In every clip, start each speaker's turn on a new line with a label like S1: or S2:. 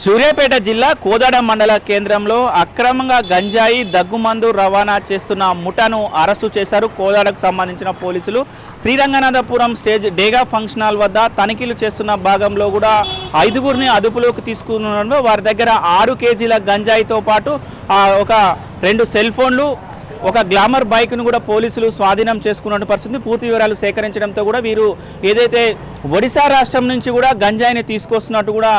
S1: సూర్యాపేట జిల్లా కోదాడ మండల కేంద్రంలో అక్రమంగా గంజాయి దగ్గుమందు రవాణా చేస్తున్న ముఠాను అరెస్టు చేశారు. కోదాడకు సంబంధించిన పోలీసులు శ్రీరంగనాథపురం స్టేజ్ డేగా ఫంక్షన్ హాల్ వద్ద తనిఖీలు చేస్తున్న భాగంలో కూడా 5గురిని అదుపులోకి తీసుకున్న వారి దగ్గర 6 కేజీల గంజాయితో పాటు ఒక 2 సెల్ ఫోన్లు, ఒక గ్లామర్ బైక్ను కూడా పోలీసులు స్వాధీనం చేసుకున్న పరిస్థితి. పూర్తి వివరాలు సేకరించడంతో కూడా వీరు ఏదైతే ఒడిశా రాష్ట్రం నుంచి కూడా గంజాయిని తీసుకొస్తున్నట్టు కూడా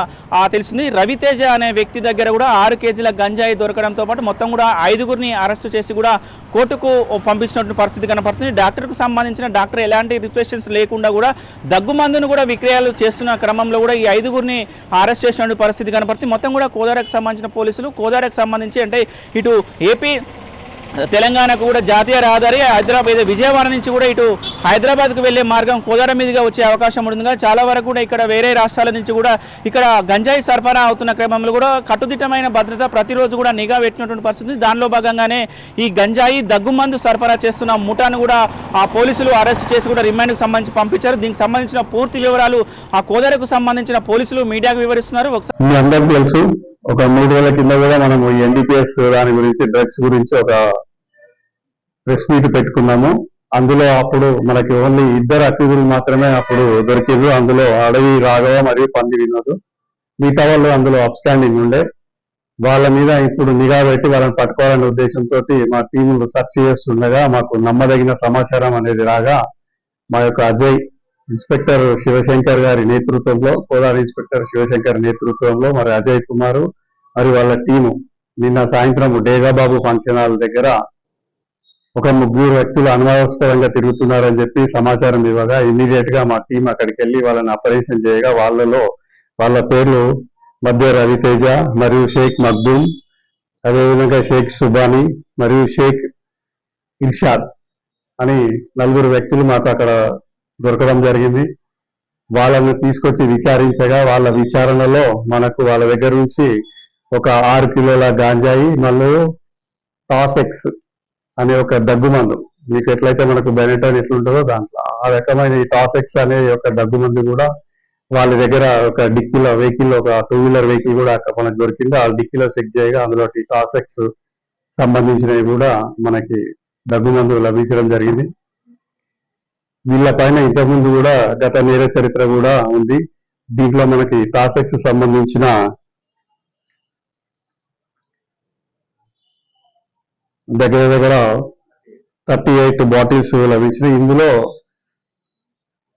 S1: తెలిసింది. రవితేజ అనే వ్యక్తి దగ్గర కూడా 6 కేజీల గంజాయి దొరకడంతో పాటు మొత్తం కూడా 5గురిని అరెస్టు చేసి కూడా కోర్టుకు పంపించినట్టు పరిస్థితి కనపడుతుంది. డాక్టర్కు సంబంధించిన డాక్టర్ ఎలాంటి రిస్ట్రిక్షన్స్ లేకుండా కూడా దగ్గుమందును కూడా విక్రయాలు చేస్తున్న క్రమంలో కూడా ఈ 5గురిని అరెస్ట్ చేసినట్టు పరిస్థితి కనపడుతుంది. మొత్తం కూడా కోదాడకు సంబంధించిన పోలీసులు కోదాడకు సంబంధించి అంటే ఇటు ఏపీ తెలంగాణకు కూడా జాతీయ రహదారి హైదరాబాద్ విజయవాడ నుంచి కూడా ఇటు హైదరాబాద్కు వెళ్లే మార్గం కోదాడ మీదుగా వచ్చే అవకాశం ఉంటుంది. చాలా వరకు కూడా ఇక్కడ వేరే రాష్ట్రాల నుంచి కూడా ఇక్కడ గంజాయి సరఫరా అవుతున్న క్రమంలో కూడా కట్టుదిట్టమైన భద్రత ప్రతిరోజు కూడా నిఘా పెట్టినటువంటి పరిస్థితి. దానిలో భాగంగానే ఈ గంజాయి దగ్గుమందు సరఫరా చేస్తున్న ముఠాను కూడా పోలీసులు అరెస్ట్ చేసి కూడా రిమాండ్కు సంబంధించి పంపించారు. దీనికి సంబంధించిన పూర్తి వివరాలు కోదాడకు సంబంధించిన పోలీసులు మీడియాకు వివరిస్తున్నారు.
S2: ఒకసారి ఒక 3 రోజుల కింద కూడా మనము ఎన్డీపీఎస్ దాని గురించి డ్రగ్స్ గురించి ఒక ప్రెస్ మీట్ పెట్టుకున్నాము. అందులో అప్పుడు మనకి ఓన్లీ 2 అక్యూజులు మాత్రమే అప్పుడు దొరికింది. అందులో అడవి రాఘవ మరియు పంది వినోద్, మిగతా వాళ్ళు అందులో అప్స్టాండింగ్ ఉండే. వాళ్ళ మీద ఇప్పుడు నిఘా పెట్టి వాళ్ళని పట్టుకోవాలనే ఉద్దేశంతో మా టీములు సెర్చ్ చేస్తుండగా మాకు నమ్మదగిన సమాచారం అనేది రాగా మా యొక్క అజయ్ ఇన్స్పెక్టర్ శివశంకర్ గారి నేతృత్వంలో, కోదాడ ఇన్స్పెక్టర్ శివశంకర్ నేతృత్వంలో మరి అజయ్ కుమార్ మరి వాళ్ళ టీము నిన్న సాయంత్రం డేగాబాబు ఫంక్షన్ హాల్ దగ్గర ఒక 3 వ్యక్తులు అనుమానాస్పదంగా తిరుగుతున్నారని చెప్పి సమాచారం ఇవ్వగా ఇమీడియట్ గా మా టీం అక్కడికి వెళ్ళి వాళ్ళని ఆపరేషన్ చేయగా వాళ్ళ పేర్లు మధ్య రవితేజ మరియు షేక్ మగ్దూమ్, అదేవిధంగా షేక్ సుబానీ మరియు షేక్ ఇర్షాద్ అని 4 వ్యక్తులు మాకు అక్కడ దొరకడం జరిగింది. వాళ్ళని తీసుకొచ్చి విచారించగా వాళ్ళ విచారణలో మనకు వాళ్ళ దగ్గర నుంచి ఒక 6 కిలోల గాంజాయి మరియు టాసెక్స్ అనే ఒక దగ్గుమందు, మీకు ఎట్లయితే మనకు బెనెటన్ ఎట్లుంటుందో దాంట్లో ఆ రకమైన ఈ టాసెక్స్ అనే ఒక దగ్గుమందు కూడా వాళ్ళ దగ్గర ఒక డిక్కీలో వెహికల్, ఒక 2 వీలర్ వెహికల్ కూడా అక్కడ మనకు దొరికింది. ఆ డిక్కీలో చెక్ చేయగా అందులో టాసెక్స్ సంబంధించినవి కూడా మనకి దగ్గుమందు లభించడం జరిగింది. వీళ్ళ పైన ఇంతకుముందు కూడా గత నేర చరిత్ర కూడా ఉంది. దీంట్లో మనకి టాసెక్స్ సంబంధించిన దగ్గర 38 బాటిల్స్ లభించినాయి. ఇందులో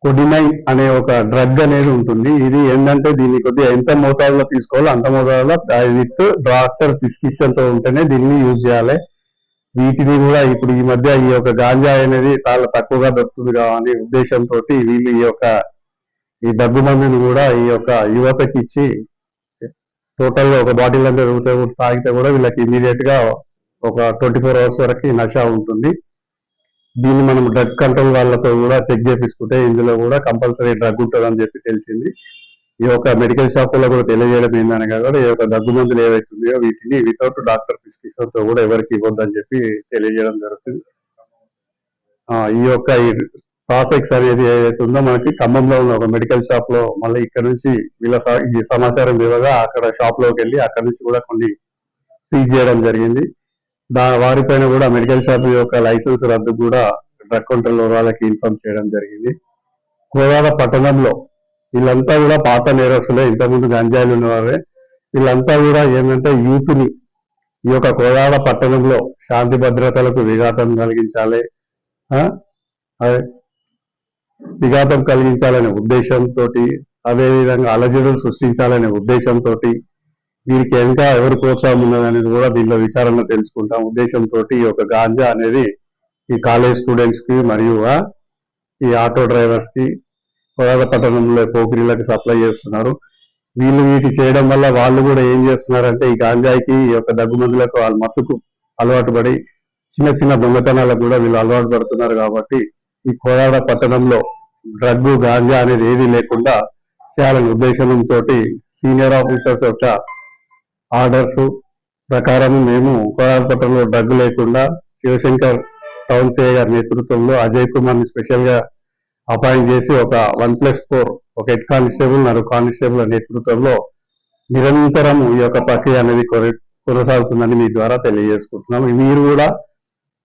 S2: కొడినైన్ అనే ఒక డ్రగ్ అనేది ఉంటుంది. ఇది ఏంటంటే దీన్ని కొద్దిగా ఎంత మోతాదులో తీసుకోవాలో అంత మోతాదులో విత్ డాక్టర్ ప్రిస్క్రిప్షన్ తో ఉంటేనే దీన్ని యూజ్ చేయాలి. వీటిని కూడా ఇప్పుడు ఈ మధ్య ఈ యొక్క గాంజా అనేది చాలా తక్కువగా దొరుకుతుంది కావాలని ఉద్దేశంతో వీళ్ళు ఈ దగ్గుమందుని కూడా ఈ యొక్క యువతకి ఇచ్చి టోటల్ గా ఒక బాటిల్ అంటే తాగితే కూడా వీళ్ళకి ఇమీడియట్ గా ఒక 24 అవర్స్ వరకు నషా ఉంటుంది. దీన్ని మనం డ్రగ్ కంట్రోల్ వాళ్ళతో కూడా చెక్ చేపించుకుంటే ఇందులో కూడా కంపల్సరీ డ్రగ్ ఉంటుందని చెప్పి తెలిసింది. ఈ యొక్క మెడికల్ షాపుల్లో కూడా తెలియజేయడం ఏందనగా కూడా ఈ యొక్క దగ్గుమందులు ఏవైతే ఉన్నాయో వీటిని వితౌట్ డాక్టర్ ప్రిస్క్రిప్షన్ తో కూడా ఎవరికి ఇవ్వద్దని చెప్పి తెలియజేయడం జరుగుతుంది. ఈ యొక్క టాసెక్స్ అనేది ఏదైతే ఉందో మనకి ఖమ్మంలో ఉన్న ఒక మెడికల్ షాప్ లో మళ్ళీ ఇక్కడ నుంచి వీళ్ళ ఈ సమాచారం ఇవ్వగా అక్కడ షాప్ లోకి వెళ్ళి అక్కడ నుంచి కూడా కొన్ని సీజ్ చేయడం జరిగింది. వారిపైన కూడా మెడికల్ షాప్ యొక్క లైసెన్స్ రద్దు కూడా డ్రగ్ కంట్రోల్ వాళ్ళకి ఇన్ఫార్మ్ చేయడం జరిగింది. కోదాడ పట్టణంలో వీళ్ళంతా కూడా పాత నేరస్తులే, ఇంతకుముందు గంజాయిలు ఉన్నవారే. వీళ్ళంతా కూడా ఏంటంటే యూత్ ని ఈ యొక్క కోదాడ పట్టణంలో శాంతి భద్రతలకు విఘాతం కలిగించాలనే ఉద్దేశంతో, అదేవిధంగా అలజడులు సృష్టించాలనే ఉద్దేశంతో వీరికి ఇంకా ఎవరు ప్రోత్సాహం ఉన్నదనేది కూడా దీనిలో విచారణ తెలుసుకుంటాం ఉద్దేశంతో ఈ యొక్క గాంజా అనేది ఈ కాలేజ్ స్టూడెంట్స్ కి మరియు ఈ ఆటో డ్రైవర్స్ కి కోదాడ పట్టణంలో పోకిరీలకు సప్లై చేస్తున్నారు. వీటి చేయడం వల్ల వాళ్ళు కూడా ఏం చేస్తున్నారంటే ఈ గాంజాయికి ఈ యొక్క దగ్గుమందులకు వాళ్ళ మత్తుకు అలవాటు పడి చిన్న దొంగతనాలకు కూడా వీళ్ళు అలవాటు పడుతున్నారు. కాబట్టి ఈ కోదాడ పట్టణంలో డ్రగ్ గాంజా అనేది ఏది లేకుండా చేయాలనే ఉద్దేశంతో సీనియర్ ఆఫీసర్స్ యొక్క ఆర్డర్స్ ప్రకారం మేము కోదాడ పట్టణంలో డ్రగ్ లేకుండా శివశంకర్ టౌన్ సిఐ గారి నేతృత్వంలో అజయ్ కుమార్ ని స్పెషల్ గా అపాయింట్ చేసి ఒక 1+4 ఒక హెడ్ కానిస్టేబుల్ 4 కానిస్టేబుల్ నేతృత్వంలో నిరంతరం ఈ యొక్క ప్రక్రియ అనేది కొనసాగుతుందని మీ ద్వారా తెలియజేసుకుంటున్నాం. మీరు కూడా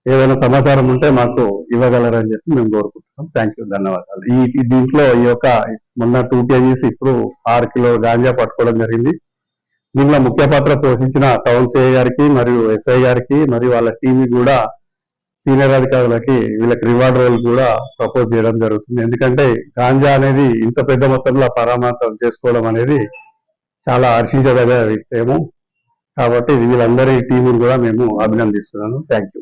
S2: ఏదైనా సమాచారం ఉంటే మాకు ఇవ్వగలరని చెప్పి మేము కోరుకుంటున్నాం. థ్యాంక్ యూ, ధన్యవాదాలు. దీంట్లో ఈ యొక్క మొన్న 2 kgs ఇప్పుడు 6 కిలో గాంజా పట్టుకోవడం జరిగింది. దీనిలో ముఖ్య పాత్ర పోషించిన టౌన్ సిఐ గారికి మరియు ఎస్ఐ గారికి మరియు వాళ్ళ టీం కూడా సీనియర్ అధికారులకి వీళ్ళకి రివార్డ్ రోల్ కూడా ప్రపోజ్ చేయడం జరుగుతుంది. ఎందుకంటే గాంజా అనేది ఇంత పెద్ద మొత్తంలో పరామర్శం చేసుకోవడం అనేది చాలా హర్షించదగ్గ విషయము. కాబట్టి వీళ్ళందరి టీమును కూడా మేము అభినందిస్తున్నాను. Thank you.